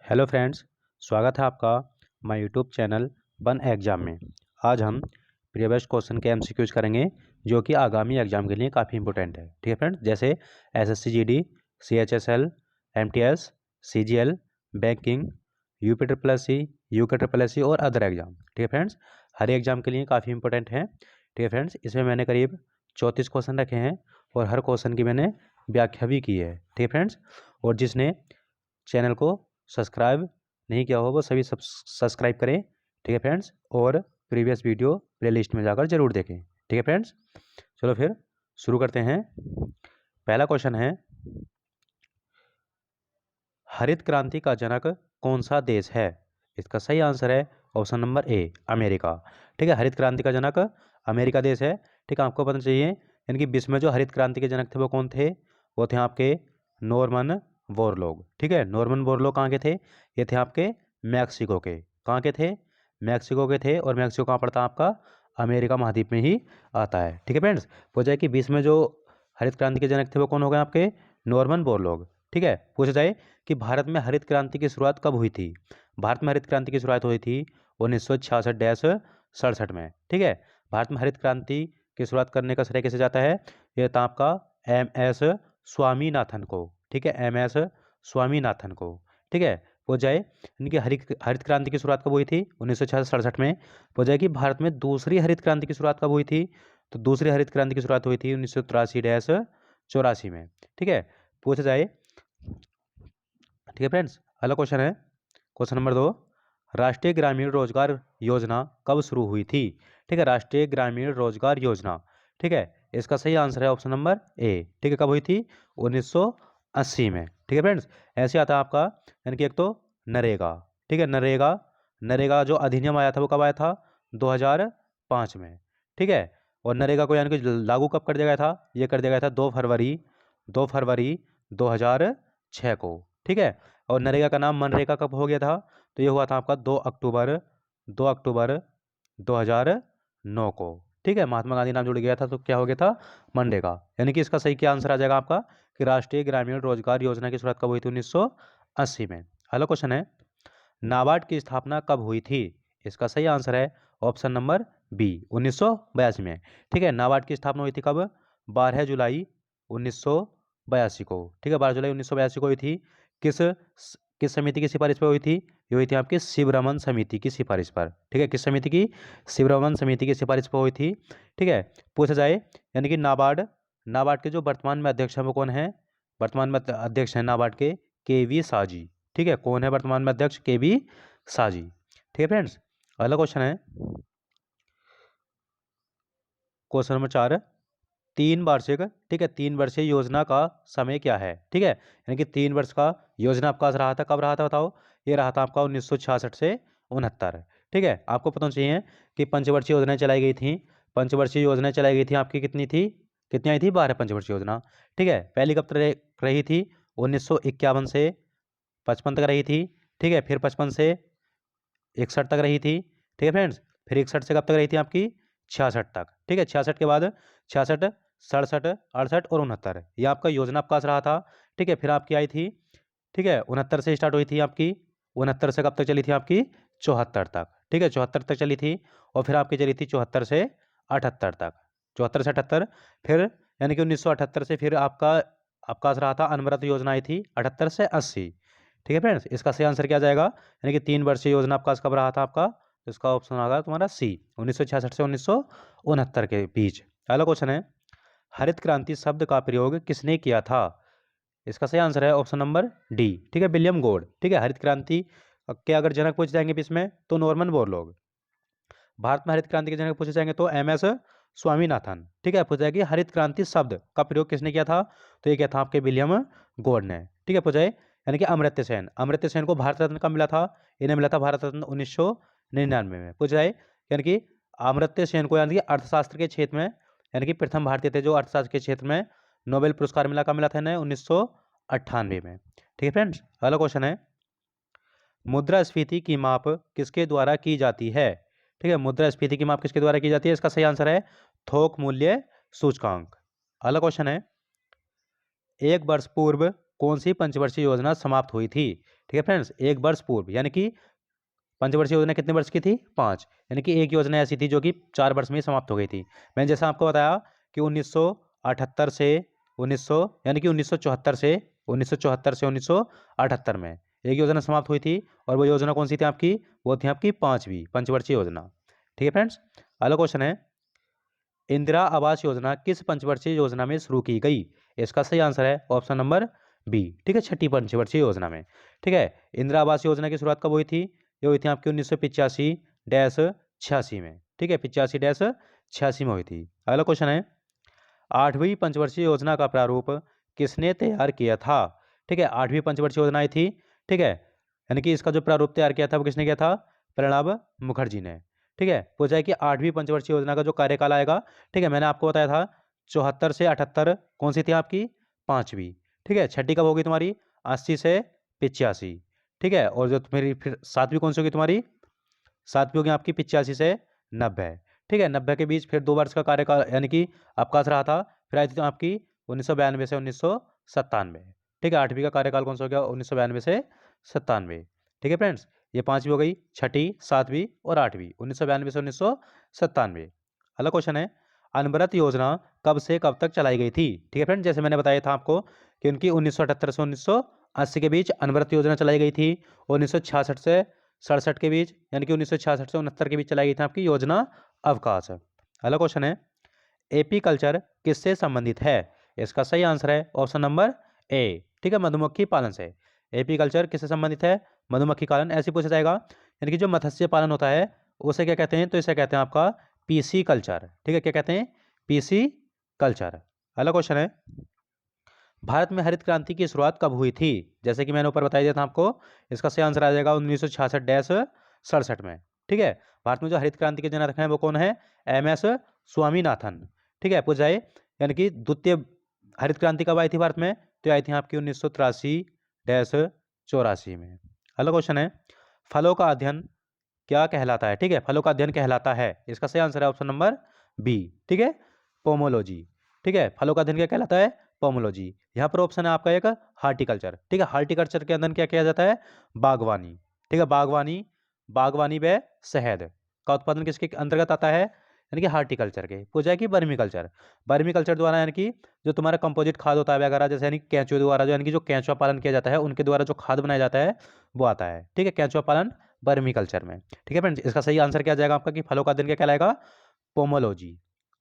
Hello friends, स्वागत है आपका my YouTube channel one exam में। आज हम प्रीवियस क्वेश्चन के एमसीक्यूज करेंगे जो कि आगामी एग्जाम के लिए काफ़ी इंपॉर्टेंट है। ठीक है फ्रेंड्स, जैसे SSC GD, CHSL, MTS, CGL, banking, UP triple SC, UK triple SC और अदर एग्जाम। ठीक है फ्रेंड्स, हर एग्जाम के लिए काफ़ी इंपॉर्टेंट है। ठीक है फ्रेंड्स, इसमें मैंने करीब 34 क्वेश्चन रखे हैं और हर क्वेश्चन की मैंने व्याख्या भी की है। ठीक है फ्रेंड्स, और जिसने चैनल को सब्सक्राइब नहीं किया हो वो सभी सब्सक्राइब करें। ठीक है फ्रेंड्स, और प्रीवियस वीडियो प्लेलिस्ट में जाकर जरूर देखें। ठीक है फ्रेंड्स, चलो फिर शुरू करते हैं। पहला क्वेश्चन है, हरित क्रांति का जनक कौन सा देश है? इसका सही आंसर है ऑप्शन नंबर ए, अमेरिका। ठीक है, हरित क्रांति का जनक अमेरिका देश है। ठीक है, आपको पता चाहिए यानी कि विश्व में जो हरित क्रांति के जनक थे वो कौन थे? वो थे आपके नॉर्मन बोरलॉग। ठीक है, नॉर्मन बोरलॉग कहाँ के थे? ये थे आपके मैक्सिको के। कहाँ के थे? मैक्सिको के थे। और मैक्सिको कहाँ पड़ता है आपका? अमेरिका महाद्वीप में ही आता है। ठीक है फ्रेंड्स, पूछा जाए कि विश्व में जो हरित क्रांति के जनक थे वो कौन हो गए आपके? Norman Borlaug. ठीक है, पूछा जाए कि भारत में हरित क्रांति की शुरुआत कब हुई थी? भारत में हरित क्रांति की शुरुआत हुई थी 1966-67 में। ठीक है, भारत में हरित क्रांति की शुरुआत करने का श्रेय किसे जाता है? यह था आपका एम.एस. स्वामीनाथन को। ठीक है, एम.एस. स्वामीनाथन को। ठीक है, हो जाए इनकी हरित हरित क्रांति की शुरुआत कब हुई थी? 1966-67 में। हो जाए कि भारत में दूसरी हरित क्रांति की शुरुआत कब हुई थी? तो दूसरी हरित क्रांति की शुरुआत हुई थी 1983-84 में। ठीक है, पूछा जाए। ठीक है फ्रेंड्स, अगला क्वेश्चन है क्वेश्चन नंबर 2, राष्ट्रीय ग्रामीण रोजगार योजना कब शुरू हुई थी? ठीक है, राष्ट्रीय ग्रामीण रोजगार योजना। ठीक है, इसका सही आंसर है ऑप्शन नंबर ए। ठीक है, कब हुई थी? 1980 में। ठीक है फ्रेंड्स, ऐसे आता है आपका यानी कि एक तो नरेगा। ठीक है, नरेगा, नरेगा जो अधिनियम आया था वो कब आया था? 2005 में। ठीक है, और नरेगा को यानी कि लागू कब कर दिया गया था? ये कर दिया गया था 2 फरवरी 2006 को। ठीक है, और नरेगा का नाम मनरेगा कब हो गया था? तो ये हुआ था आपका 2 अक्टूबर 2009 को। ठीक है, महात्मा गांधी नाम जुड़ गया था तो क्या हो गया था? मनरेगा। यानी कि इसका सही क्या आंसर आ जाएगा आपका कि राष्ट्रीय ग्रामीण रोजगार योजना की शुरुआत कब हुई थी? 1980 में। अगला क्वेश्चन है, नाबार्ड की स्थापना कब हुई थी? इसका सही आंसर है ऑप्शन नंबर बी, 1982 में। ठीक है, नाबार्ड की स्थापना हुई थी कब? 12 जुलाई 1982 को। ठीक है, 12 जुलाई 1982 को हुई थी। किस किस समिति की सिफारिश पर हुई थी? ये हुई थी आपकी शिवरमन समिति की सिफारिश पर। ठीक है, किस समिति की? शिवरमन समिति की सिफारिश पर हुई थी। ठीक है, पूछा जाए यानी कि नाबार्ड, नाबार्ड के जो वर्तमान में अध्यक्ष हैं वो कौन है? वर्तमान में अध्यक्ष हैं नाबार्ड के वी साजी। ठीक है, कौन है वर्तमान में अध्यक्ष? के वी साजी। ठीक है फ्रेंड्स, अगला क्वेश्चन है क्वेश्चन नंबर 4, 3 वार्षिक। ठीक है, 3 वर्षीय योजना का समय क्या है? ठीक है, यानी कि 3 वर्ष का योजना आपका रहा था, कब रहा था बताओ? ये रहा था आपका 1966 से 69। ठीक है, आपको पता चाहिए कि पंचवर्षीय योजनाएं चलाई गई थी। पंचवर्षीय योजनाएं चलाई गई थी आपकी, कितनी थी? कितनी आई थी? 12 पंचवर्षीय योजना। ठीक है, पहली कब तक रही थी? 1951 से 55 तक रही थी। ठीक है, फिर 55 से 61 तक रही थी। ठीक है फ्रेंड्स, फिर 61 से कब तक रही थी आपकी? 66 तक। ठीक है, 66 के बाद 66, 67, 68 और 69, ये आपका योजना अवकाश रहा था। ठीक है, फिर आपकी आई थी, ठीक है, 69 से स्टार्ट हुई थी आपकी। 69 से कब तक चली थी आपकी? 74 तक। ठीक है, 74 तक चली थी। और फिर आपकी चली थी 74 से 78 तक। 74 से 78, फिर यानी कि 1978 से फिर आपका अवकाश रहा था, अनवरत योजना आई थी 78 से 80। ठीक है फ्रेंड्स, इसका सही आंसर क्या जाएगा? यानी कि 3 वर्षीय योजना अवकाश कब रहा था आपका? तो इसका ऑप्शन होगा तुम्हारा सी, 1966 से 1969 के बीच। अगला क्वेश्चन है, हरित क्रांति शब्द का प्रयोग किसने किया था? इसका सही आंसर है ऑप्शन नंबर डी। ठीक है, विलियम गोड। ठीक है, हरित क्रांति के अगर जनक पूछ जाएंगे इसमें तो नॉर्मन बोरलॉग। भारत में हरित क्रांति के जनक पूछे जाएंगे तो एम.एस. स्वामीनाथन। ठीक है, पूछा जाएगी हरित क्रांति शब्द का प्रयोग किसने किया था? तो ये क्या था आपके? विलियम गोड ने। ठीक है, पूछा यानी कि अमर्त्य सेन, अमर्त्य सेन को भारत रत्न कब मिला था? इन्हें मिला था भारत रत्न 1999 में। पूछा जाए यानी कि अमर्त्य सेन को यानी कि अर्थशास्त्र के क्षेत्र में यानी कि प्रथम भारतीय थे जो अर्थशास्त्र के क्षेत्र में नोबेल पुरस्कार मिला, कब मिला था इन्हें? 1998 में। ठीक है फ्रेंड्स, अगला क्वेश्चन है, मुद्रास्फीति की माप किसके द्वारा की जाती है? ठीक है, मुद्रास्फीति की माप किसके द्वारा की जाती है? इसका सही आंसर है थोक मूल्य सूचकांक। अगला क्वेश्चन है, 1 वर्ष पूर्व कौन सी पंचवर्षीय योजना समाप्त हुई थी? ठीक है फ्रेंड्स, 1 वर्ष पूर्व, यानी कि पंचवर्षीय योजना कितने वर्ष की थी? 5, यानी कि एक योजना ऐसी थी जो कि 4 वर्ष में ही समाप्त हो गई थी। मैंने जैसा आपको बताया कि 1978 से 1900, यानी कि 1974 से 1978 में एक योजना समाप्त हुई थी, और वो योजना कौन सी थी आपकी? वो थी आपकी 5वीं पंचवर्षीय योजना। ठीक है फ्रेंड्स, अगला क्वेश्चन है, इंदिरा आवास योजना किस पंचवर्षीय योजना में शुरू की गई? इसका सही आंसर है ऑप्शन नंबर बी। ठीक है, छठी पंचवर्षीय योजना में। ठीक है, इंदिरा आवास योजना की शुरुआत कब हुई थी? ये हुई थी आपकी 1985-86 में। ठीक है, 85-86 में हुई थी। अगला क्वेश्चन है, 8वीं पंचवर्षीय योजना का प्रारूप किसने तैयार किया था? ठीक है, 8वीं पंचवर्षीय योजना आई थी। ठीक है, यानी कि इसका जो प्रारूप तैयार किया था वो किसने किया था? प्रणब मुखर्जी ने। ठीक है, पूछा है कि 8वीं पंचवर्षीय योजना का जो कार्यकाल आएगा, ठीक है, मैंने आपको बताया था 74 से 78 कौन सी थी आपकी? 5वीं। ठीक है, छठी कब होगी तुम्हारी? 80 से 85। ठीक है, और जो तुम्हारी फिर 7वीं कौन सी होगी तुम्हारी? 7वीं होगी आपकी 85 से 90। ठीक है, 90 के बीच फिर 2 वर्ष का कार्यकाल, यानी कि आपका रहा था, फिर आई थी तो आपकी 1992 से 1997। ठीक है, 8वीं का कार्यकाल कौन सा हो गया? 1992 से 97। ठीक है फ्रेंड्स, ये 5वीं हो गई, छठी, 7वीं और 8वीं, 1992 से 1997। अगला क्वेश्चन है, अनवरत योजना कब से कब तक चलाई गई थी? ठीक है फ्रेंड्स, जैसे मैंने बताया था आपको कि उनकी 1978 से 1980 के बीच अनवरत योजना चलाई गई थी, और 1966 से 67 के बीच, यानी कि 1966 से 69 के बीच चलाई गई थी आपकी योजना अवकाश। अगला क्वेश्चन है, एपी कल्चर किससे संबंधित है? इसका सही आंसर है ऑप्शन नंबर ए। ठीक है, मधुमक्खी पालन से। एपी कल्चर किससे संबंधित है? मधुमक्खी पालन। ऐसे पूछा जाएगा, यानी कि जो मत्स्य पालन होता है उसे क्या कहते हैं? तो इसे कहते हैं आपका पीसी कल्चर। ठीक है, क्या कहते हैं? PC culture. अगला क्वेश्चन है, भारत में हरित क्रांति की शुरुआत कब हुई थी? जैसे कि मैंने ऊपर बताया दिया था आपको, इसका सही आंसर आ जाएगा 1966-67 में। ठीक है, भारत में जो हरित क्रांति के जनक हैं वो कौन है? MS स्वामीनाथन। ठीक है, पूछा जाए, यानी कि द्वितीय हरित क्रांति कब आई थी भारत में? तो आई थी आपकी 1983-84 में। अगला क्वेश्चन है, फलों का अध्ययन क्या कहलाता है? ठीक है, फलों का अध्ययन कहलाता है, इसका सही आंसर है ऑप्शन नंबर बी। ठीक है, पोमोलॉजी। ठीक है, फलों का अध्ययन क्या कहलाता है? पोमोलॉजी। यहाँ पर ऑप्शन है आपका एक हार्टिकल्चर। ठीक है, हार्टिकल्चर के अध्ययन क्या किया जाता है? बागवानी। ठीक है, बागवानी, बागवानी व शहद का उत्पादन किसके अंतर्गत आता है? यानी कि हार्टिकल्चर के। पूछा है कि वर्मी कल्चर। वर्मी कल्चर द्वारा, यानी कि जो तुम्हारा कंपोजिट खाद होता है वगैरह, जैसे यानी केंचुए द्वारा, जो यानी कि जो केंचुआ पालन किया जाता है उनके द्वारा जो खाद बनाया जाता है वो आता है। ठीक है, केंचुआ पालन वर्मी कल्चर में। ठीक है फ्रेंड्स, इसका सही आंसर क्या आ जाएगा आपका कि फलों का अध्ययन क्या कहलाएगा? पोमोलॉजी।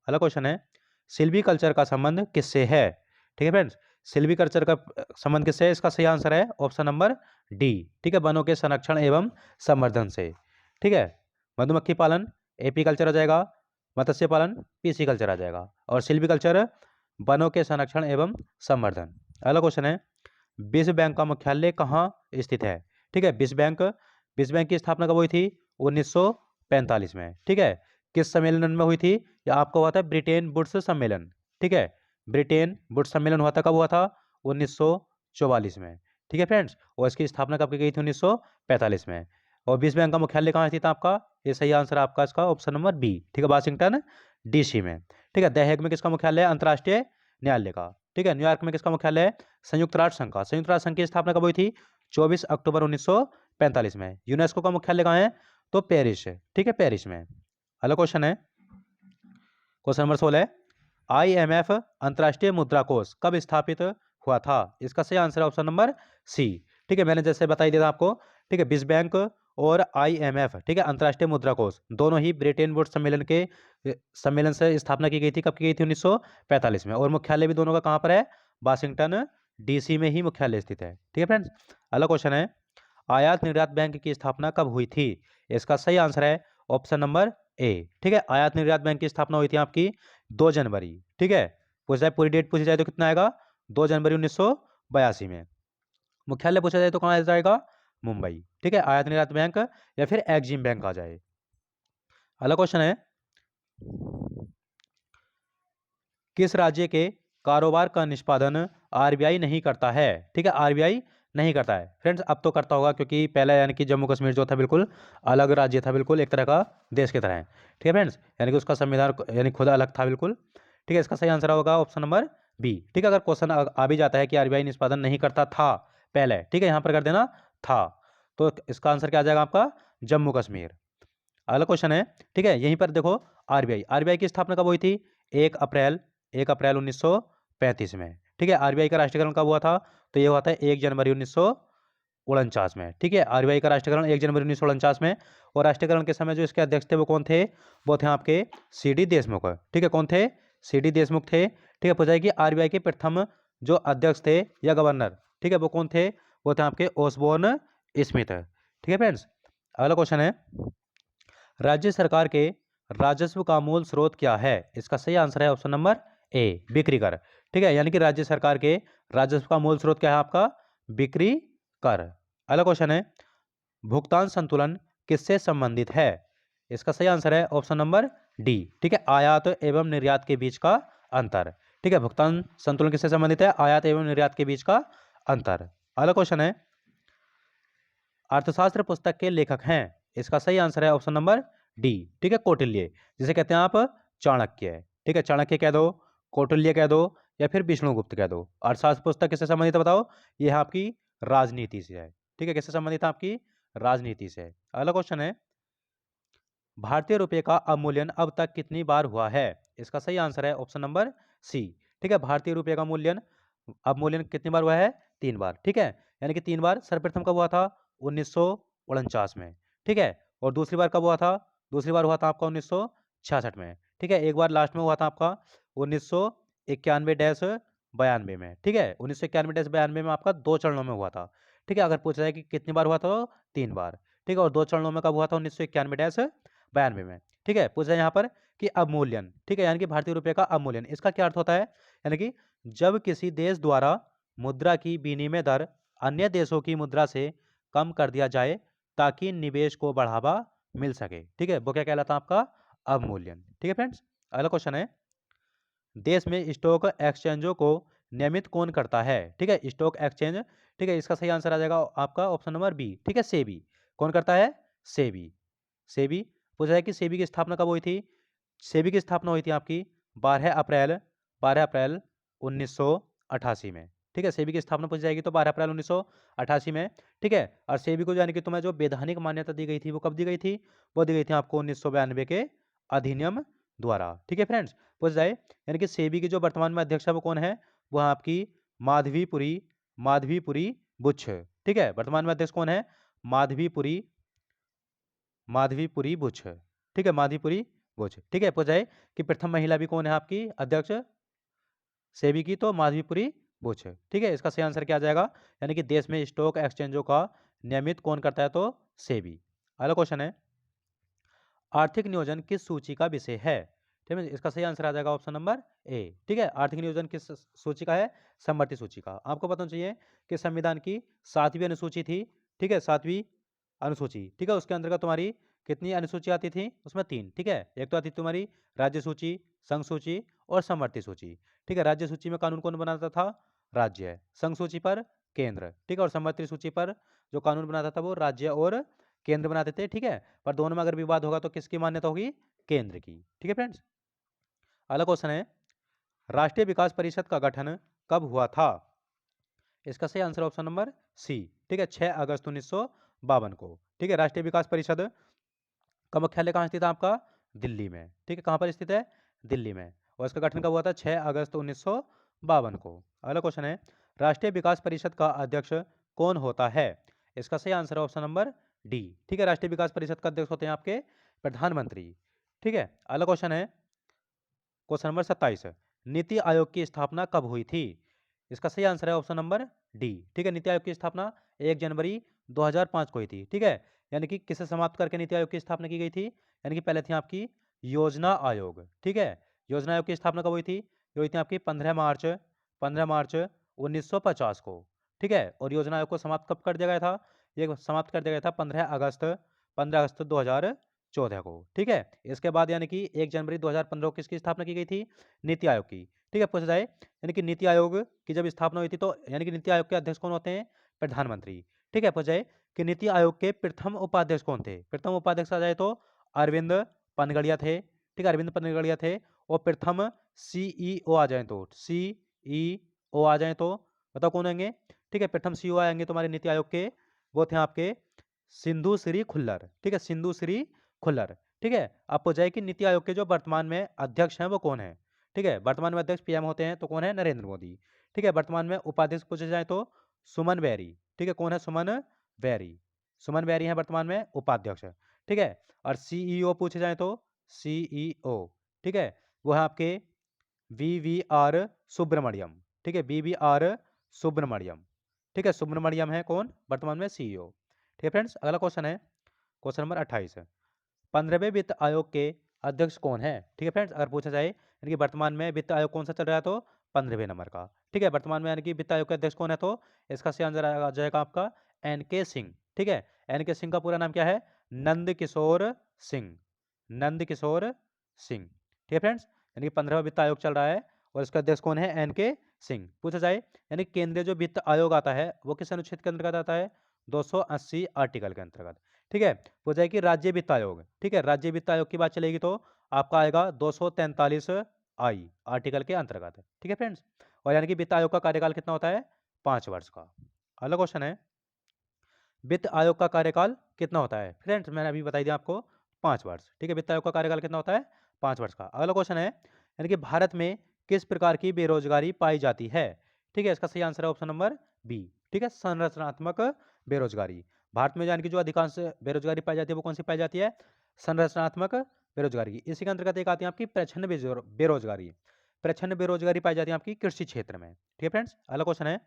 अगला क्वेश्चन है, सिल्वी कल्चर का संबंध किससे है? ठीक है फ्रेंड्स, सिल्वी कल्चर का संबंध किससे है? इसका सही आंसर है ऑप्शन नंबर डी। ठीक है, वनों के संरक्षण एवं संवर्धन से। ठीक है, मधुमक्खी पालन एपी कल्चर आ जाएगा, मत्स्य पालन पीसी कल्चर आ जाएगा, और सिल्वी कल्चर वनों के संरक्षण एवं संवर्धन। अगला क्वेश्चन है, विश्व बैंक का मुख्यालय कहाँ स्थित है? ठीक है, विश्व बैंक की स्थापना कब हुई थी? 1945 में। ठीक है, किस सम्मेलन में हुई थी? या आपको हुआ था ब्रिटेन वुड्स सम्मेलन। ठीक है, ब्रिटेन वुड्स सम्मेलन हुआ था, कब हुआ था? 1944 में। ठीक है फ्रेंड्स, और इसकी स्थापना कब की गई थी? 1945 में। और विश्व बैंक का मुख्यालय कहाँ स्थित है आपका? ये सही आंसर है आपका इसका ऑप्शन नंबर बी। ठीक है, वाशिंगटन DC में। ठीक है, द हेग में किसका मुख्यालय है? अंतर्राष्ट्रीय न्यायालय का। ठीक है, न्यूयॉर्क में किसका मुख्यालय है? संयुक्त राष्ट्र संघ का। संयुक्त राष्ट्र संघ की स्थापना कब हुई थी? 24 अक्टूबर 1945 में। यूनेस्को का मुख्यालय कहाँ है? तो पेरिस है। ठीक है, पेरिस में। अगला क्वेश्चन है, क्वेश्चन नंबर 16 है, IMF अंतर्राष्ट्रीय मुद्रा कोष कब स्थापित हुआ था? इसका सही आंसर है ऑप्शन नंबर सी। ठीक है, मैंने जैसे बताई दिया था आपको। ठीक है, विश्व बैंक और IMF, ठीक है, अंतर्राष्ट्रीय मुद्रा कोष, दोनों ही ब्रिटेन वुड्स सम्मेलन से स्थापना की गई थी। कब की गई थी? 1945 में। और मुख्यालय भी दोनों का कहाँ पर है? वाशिंगटन DC में ही मुख्यालय स्थित है। ठीक है फ्रेंड्स, अगला क्वेश्चन है, आयात निर्यात बैंक की स्थापना कब हुई थी? इसका सही आंसर है ऑप्शन नंबर ए। ठीक है, आयात निर्यात बैंक की स्थापना हुई थी आपकी 2 जनवरी। ठीक है, पूछा जाए पूरी डेट पूछी जाए तो कितना आएगा? 2 जनवरी 1982 में। मुख्यालय पूछा जाए तो कहाँ आ जाएगा? मुंबई। ठीक है, आयात निर्यात बैंक या फिर एक्जिम बैंक आ जाए। अगला क्वेश्चन है, किस राज्य के कारोबार का निष्पादन RBI नहीं करता है? ठीक है, RBI नहीं करता है। फ्रेंड्स, अब तो करता होगा, क्योंकि पहले यानी कि जम्मू कश्मीर जो था बिल्कुल अलग राज्य था, बिल्कुल एक तरह का देश की तरह है। ठीक है फ्रेंड्स, यानी कि उसका संविधान यानी खुद अलग था बिल्कुल। ठीक है, इसका सही आंसर होगा ऑप्शन नंबर बी। ठीक है, अगर क्वेश्चन आ भी जाता है कि RBI निष्पादन नहीं करता था पहले, ठीक है, यहाँ पर कर देना था। तो इसका आंसर क्या आ जाएगा आपका? जम्मू कश्मीर। अगला क्वेश्चन है, ठीक है, यहीं पर देखो, आरबीआई आरबीआई की स्थापना कब हुई थी? 1 अप्रैल 1935 में। ठीक है, आरबीआई का राष्ट्रीयकरण कब हुआ था? तो ये हुआ था 1 जनवरी 1949 में। ठीक है, आरबीआई का राष्ट्रीयकरण 1 जनवरी 1949 में। और राष्ट्रीयकरण के समय जो इसके अध्यक्ष थे वो कौन थे? वो थे आपके सी.डी. देशमुख। ठीक है, कौन थे? सी.डी. देशमुख थे। ठीक है, पूछा है कि आरबीआई के प्रथम जो अध्यक्ष थे या गवर्नर, ठीक है, वो कौन थे? वो थे आपके ओसबोर्न स्मिथ। ठीक है फ्रेंड्स, अगला क्वेश्चन है, राज्य सरकार के राजस्व का मूल स्रोत क्या है? इसका सही आंसर है ऑप्शन नंबर ए, बिक्री कर। ठीक है, यानी कि राज्य सरकार के राजस्व का मूल स्रोत क्या है आपका? बिक्री कर। अगला क्वेश्चन है, भुगतान संतुलन किससे संबंधित है? इसका सही आंसर है ऑप्शन नंबर डी। ठीक है, आयात एवं निर्यात के बीच का अंतर। ठीक है, भुगतान संतुलन किससे संबंधित है? आयात एवं निर्यात के बीच का अंतर। अगला क्वेश्चन है, अर्थशास्त्र पुस्तक के लेखक हैं? इसका सही आंसर है ऑप्शन नंबर डी। ठीक है, कौटिल्य, जिसे कहते हैं आप चाणक्य। ठीक है, चाणक्य कह दो, कौटिल्य कह दो, या फिर विष्णुगुप्त कह दो। अर्थशास्त्र पुस्तक किससे संबंधित है बताओ? यह आपकी राजनीति से है। ठीक है, किससे संबंधित है? आपकी राजनीति से। अगला क्वेश्चन है, भारतीय रुपये का अवमूल्यन अब तक कितनी बार हुआ है? इसका सही आंसर है ऑप्शन नंबर सी। ठीक है, भारतीय रुपये का मूल्यन अवमूल्यन कितनी बार हुआ है? 3 बार। ठीक है, यानी कि 3 बार। सर्वप्रथम कब हुआ था? 1949 में। ठीक है, और दूसरी बार कब हुआ था? दूसरी बार हुआ था आपका 1966 में। ठीक है, एक बार लास्ट में हुआ था आपका 1991-92 में। ठीक है, 1991-92 में आपका 2 चरणों में हुआ था। ठीक है, अगर पूछा जाए कि कितनी बार हुआ था, तो 3 बार। ठीक है, और 2 चरणों में कब हुआ था? 1991-92 में। ठीक है, पूछा है यहाँ पर कि अवमूल्यन, ठीक है, यानी कि भारतीय रुपये का अवमूल्यन, इसका क्या अर्थ होता है? यानी कि जब किसी देश द्वारा मुद्रा की विनिमय दर अन्य देशों की मुद्रा से कम कर दिया जाए ताकि निवेश को बढ़ावा मिल सके। ठीक है, वो क्या कहलाता है? आपका अवमूल्यन। ठीक है फ्रेंड्स, अगला क्वेश्चन है, देश में स्टॉक एक्सचेंजों को नियमित कौन करता है? ठीक है, स्टॉक एक्सचेंज। ठीक है, इसका सही आंसर आ जाएगा आपका ऑप्शन नंबर बी। ठीक है, सेबी। कौन करता है? सेबी। सेबी। पूछा है कि सेबी की स्थापना कब हुई थी? सेबी की स्थापना हुई थी आपकी 12 अप्रैल 1988 में। ठीक है, सेबी की स्थापना पूछी जाएगी तो 12 अप्रैल 1988 में। ठीक है, और सेबी को यानी कि तुम्हें जो वैधानिक मान्यता दी गई थी वो कब दी गई थी? वो दी गई थी आपको 1992 के अधिनियम द्वारा। ठीक है फ्रेंड्स, पूछ जाए, यानी कि सेबी की जो वर्तमान में अध्यक्ष है वो कौन है? वो है आपकी माधवीपुरी माधवीपुरी बुच्छ। ठीक है, वर्तमान में अध्यक्ष कौन है? माधवीपुरी माधवीपुरी बुच्छ। ठीक है, माधवीपुरी बुच्छ। ठीक है, पूछ जाए कि प्रथम महिला भी कौन है आपकी अध्यक्ष सेबी की? तो माधवीपुरी बुच्छ। ठीक है, इसका सही आंसर क्या आ जाएगा? यानी कि देश में स्टॉक एक्सचेंजों का नियमित कौन करता है? तो सेबी। अगला क्वेश्चन है, आर्थिक नियोजन किस सूची का विषय है? ठीक है, इसका सही आंसर आ जाएगा ऑप्शन नंबर ए। ठीक है, आर्थिक नियोजन किस सूची का है? समवर्ती सूची का। आपको पता होना चाहिए कि संविधान की 7वीं अनुसूची थी। ठीक है, 7वीं अनुसूची। ठीक है, उसके अंतर्गत तुम्हारी कितनी अनुसूची आती थी? उसमें 3। ठीक है, एक तो आती थी तुम्हारी राज्य सूची, संघ सूची और समवर्ती सूची। ठीक है, राज्य सूची में कानून कौन बनाता था? राज्य। संघ सूची पर केंद्र। ठीक है, और समवर्ती सूची पर जो कानून बनाता था वो राज्य और केंद्र बनाते थे। ठीक है, पर दोनों में अगर विवाद होगा तो किसकी मान्यता होगी? केंद्र की। ठीक है फ्रेंड्स, अगला क्वेश्चन है, राष्ट्रीय विकास परिषद का गठन कब हुआ था? इसका सही आंसर ऑप्शन नंबर सी। ठीक है, 6 अगस्त 1952 को। ठीक है, राष्ट्रीय विकास परिषद का मुख्यालय कहाँ स्थित है आपका? दिल्ली में। ठीक है, कहाँ पर स्थित है? दिल्ली में। और इसका गठन कब हुआ था? 6 अगस्त 1952 को। अगला क्वेश्चन है, राष्ट्रीय विकास परिषद का अध्यक्ष कौन होता है? इसका सही आंसर है ऑप्शन नंबर डी। ठीक है, राष्ट्रीय विकास परिषद का अध्यक्ष होते हैं आपके प्रधानमंत्री। ठीक है, अगला क्वेश्चन है, क्वेश्चन नंबर 27, नीति आयोग की स्थापना कब हुई थी? इसका सही आंसर है ऑप्शन नंबर डी। ठीक है, नीति आयोग की स्थापना 1 जनवरी 2005 को हुई थी। ठीक है, यानी कि किसे समाप्त करके नीति आयोग की स्थापना की गई थी? यानी कि पहले थी आपकी योजना आयोग। ठीक है, योजना आयोग की स्थापना कब हुई थी? ये हुई थी आपकी 15 मार्च 1950 को। ठीक है, और योजना आयोग को समाप्त कब कर दिया गया था? ये समाप्त कर दिया गया था 15 अगस्त 2014 को। ठीक है, इसके बाद यानी कि 1 जनवरी 2015 को किसकी स्थापना की गई थी? नीति आयोग की। ठीक है, पूछा जाए, यानी कि नीति आयोग की जब स्थापना हुई थी तो यानी कि नीति आयोग के अध्यक्ष कौन होते हैं? प्रधानमंत्री। ठीक है, पूछा जाए कि नीति आयोग के प्रथम उपाध्यक्ष कौन थे? प्रथम उपाध्यक्ष आ जाए तो अरविंद पनगड़िया थे। ठीक है, अरविंद पनगड़िया थे। और प्रथम सीईओ आ जाए तो सीईओ आ जाए तो बताओ कौन होंगे? ठीक है, प्रथम सीईओ आएंगे तुम्हारे नीति आयोग के वो थे आपके सिंधु श्री खुल्लर, ठीक है, सिंधु श्री खुल्लर, ठीक है। अब पूछा है कि नीति आयोग के जो वर्तमान में अध्यक्ष हैं वो कौन है, ठीक है। वर्तमान में अध्यक्ष पीएम होते हैं तो कौन है, नरेंद्र मोदी, ठीक है। वर्तमान में उपाध्यक्ष पूछे जाए तो सुमन बेरी, ठीक है, कौन है, सुमन बेरी, सुमन बेरी है वर्तमान में उपाध्यक्ष, ठीक है। और सीईओ पूछे जाए तो सीईओ, ठीक है, वो है आपके वीवीआर सुब्रमण्यम, ठीक है, वीवीआर सुब्रमण्यम, ठीक है, सुब्रमण्यम है कौन वर्तमान में सीईओ, ठीक है फ्रेंड्स। अगला क्वेश्चन है क्वेश्चन नंबर 28 है, 15वें वित्त आयोग के अध्यक्ष कौन है, ठीक है फ्रेंड्स। अगर पूछा जाए यानी कि वर्तमान में वित्त आयोग कौन सा चल रहा है तो 15वें नंबर का, ठीक है। वर्तमान में यानी कि वित्त आयोग के अध्यक्ष कौन है तो इसका सही आंसर आ जाएगा आपका एनके सिंह, ठीक है। एनके सिंह का पूरा नाम क्या है, नंद किशोर सिंह, नंद किशोर सिंह, ठीक है फ्रेंड्स। यानी कि 15वां वित्त आयोग चल रहा है और इसका अध्यक्ष कौन है, एनके सिंह। पूछा जाए यानी केंद्रीय जो वित्त आयोग आता है वो किस अनुच्छेद के अंतर्गत आता है, 280 आर्टिकल के अंतर्गत, ठीक है। पूछा है कि राज्य वित्त आयोग, ठीक है, राज्य वित्त आयोग की बात चलेगी तो आपका आएगा 243 आई आर्टिकल के अंतर्गत, ठीक है फ्रेंड्स। और यानी कि वित्त आयोग का कार्यकाल कितना होता है, 5 वर्ष का। अगला क्वेश्चन है, वित्त आयोग का कार्यकाल कितना होता है, फ्रेंड्स मैंने अभी बताई दिया आपको 5 वर्ष, ठीक है। वित्त आयोग का कार्यकाल कितना होता है, 5 वर्ष का। अगला क्वेश्चन है, यानी कि भारत में किस प्रकार की बेरोजगारी पाई जाती है, ठीक है। इसका सही आंसर है ऑप्शन नंबर बी, ठीक है, संरचनात्मक बेरोजगारी। भारत में यानी कि जो अधिकांश बेरोजगारी पाई जाती है वो कौन सी पाई जाती है, संरचनात्मक बेरोजगारी। इसी के अंतर्गत एक आती है आपकी प्रच्छन्न बेरोजगारी, प्रच्छन्न बेरोजगारी पाई जाती है आपकी कृषि क्षेत्र में, ठीक है फ्रेंड्स। अगला क्वेश्चन है,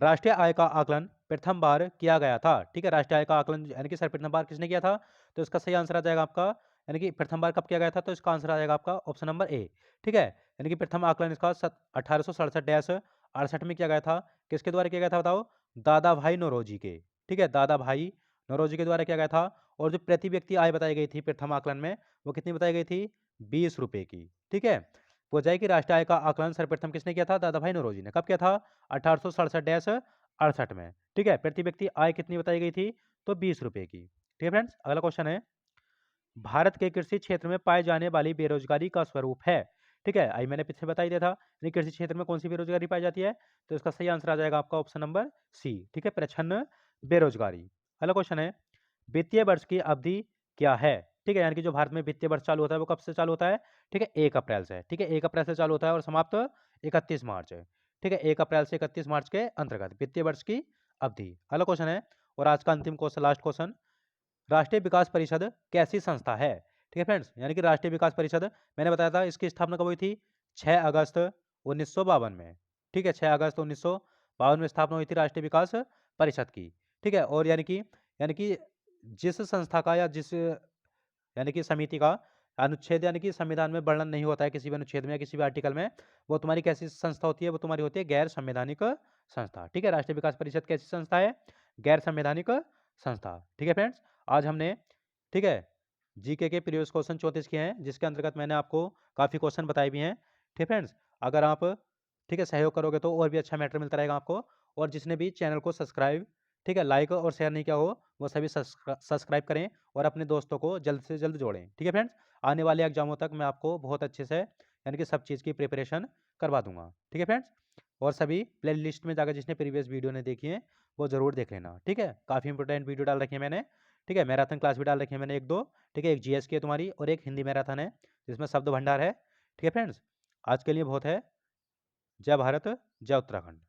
राष्ट्रीय आय का आकलन प्रथम बार किया गया था, ठीक है। राष्ट्रीय आय का आकलन यानी कि सर प्रथम बार किसने किया था, तो इसका सही आंसर आ जाएगा आपका, यानी कि प्रथम बार कब किया गया था तो इसका आंसर आ जाएगा आपका ऑप्शन नंबर ए, ठीक है। यानी कि प्रथम आकलन इसका 1867-68 में किया गया था। किसके द्वारा किया गया था बताओ, दादा भाई नौरोजी के, ठीक है, दादा भाई नौरोजी के द्वारा किया गया था। और जो प्रति व्यक्ति आय बताई गई थी प्रथम आकलन में वो कितनी बताई गई थी, 20 रुपए की, ठीक है। वो जाए कि राष्ट्रीय आय का आकलन सर्वप्रथम किसने किया था, दादा भाई नौरोजी ने। कब किया था, 1867-68 में, ठीक है। प्रति व्यक्ति आय कितनी बताई गई थी, तो 20 रुपए की, ठीक है फ्रेंड्स। अगला क्वेश्चन है, भारत के कृषि क्षेत्र में पाई जाने वाली बेरोजगारी का स्वरूप है, ठीक है। आई मैंने पीछे बता ही दिया था, यानी कृषि क्षेत्र में कौन सी बेरोजगारी पाई जाती है, तो इसका सही आंसर आ जाएगा आपका ऑप्शन नंबर सी, ठीक है, प्रच्छन्न बेरोजगारी। अगला क्वेश्चन है, वित्तीय वर्ष की अवधि क्या है, ठीक है। यानी कि जो भारत में वित्तीय वर्ष चालू होता है वो कब से चालू होता है, ठीक है, 1 अप्रैल से, ठीक है, 1 अप्रैल से चालू होता है और समाप्त 31 मार्च है, ठीक है। 1 अप्रैल से 31 मार्च के अंतर्गत वित्तीय वर्ष की अवधि। अगला क्वेश्चन है, और आज का अंतिम क्वेश्चन, लास्ट क्वेश्चन, राष्ट्रीय विकास परिषद कैसी संस्था है, ठीक है फ्रेंड्स। यानी कि राष्ट्रीय विकास परिषद मैंने बताया था इसकी स्थापना कब हुई थी, 6 अगस्त 1952 में, ठीक है, 6 अगस्त 1952 में स्थापना हुई थी राष्ट्रीय विकास परिषद की, ठीक है। और यानी कि जिस संस्था का या जिस यानी कि समिति का अनुच्छेद यानी कि संविधान में वर्णन नहीं होता है किसी भी अनुच्छेद में या किसी भी आर्टिकल में, वो तुम्हारी कैसी संस्था होती है, वो तुम्हारी होती है गैर संवैधानिक संस्था, ठीक है। राष्ट्रीय विकास परिषद कैसी संस्था है, गैर संवैधानिक संस्था, ठीक है फ्रेंड्स। आज हमने, ठीक है, जीके के प्रीवियस क्वेश्चन 34 किए हैं जिसके अंतर्गत मैंने आपको काफ़ी क्वेश्चन बताए भी हैं, ठीक है फ्रेंड्स। अगर आप, ठीक है, सहयोग करोगे तो और भी अच्छा मैटर मिलता रहेगा आपको। और जिसने भी चैनल को सब्सक्राइब, ठीक है, लाइक और शेयर नहीं किया हो वो सभी सब्सक्राइब करें और अपने दोस्तों को जल्द से जल्द जोड़ें, ठीक है फ्रेंड्स। आने वाले एग्जामों तक मैं आपको बहुत अच्छे से यानी कि सब चीज़ की प्रिपरेशन करवा दूंगा, ठीक है फ्रेंड्स। और सभी प्ले लिस्ट में जाकर जिसने प्रीवियस वीडियो ने देखी है वो ज़रूर देख लेना, ठीक है। काफ़ी इंपॉर्टेंट वीडियो डाल रखी है मैंने, ठीक है। मैराथन क्लास भी डाल रखी है मैंने 1-2, ठीक है, एक जीएस की है तुम्हारी और एक हिंदी मैराथन है जिसमें शब्द भंडार है, ठीक है फ्रेंड्स। आज के लिए बहुत है। जय भारत, जय उत्तराखंड।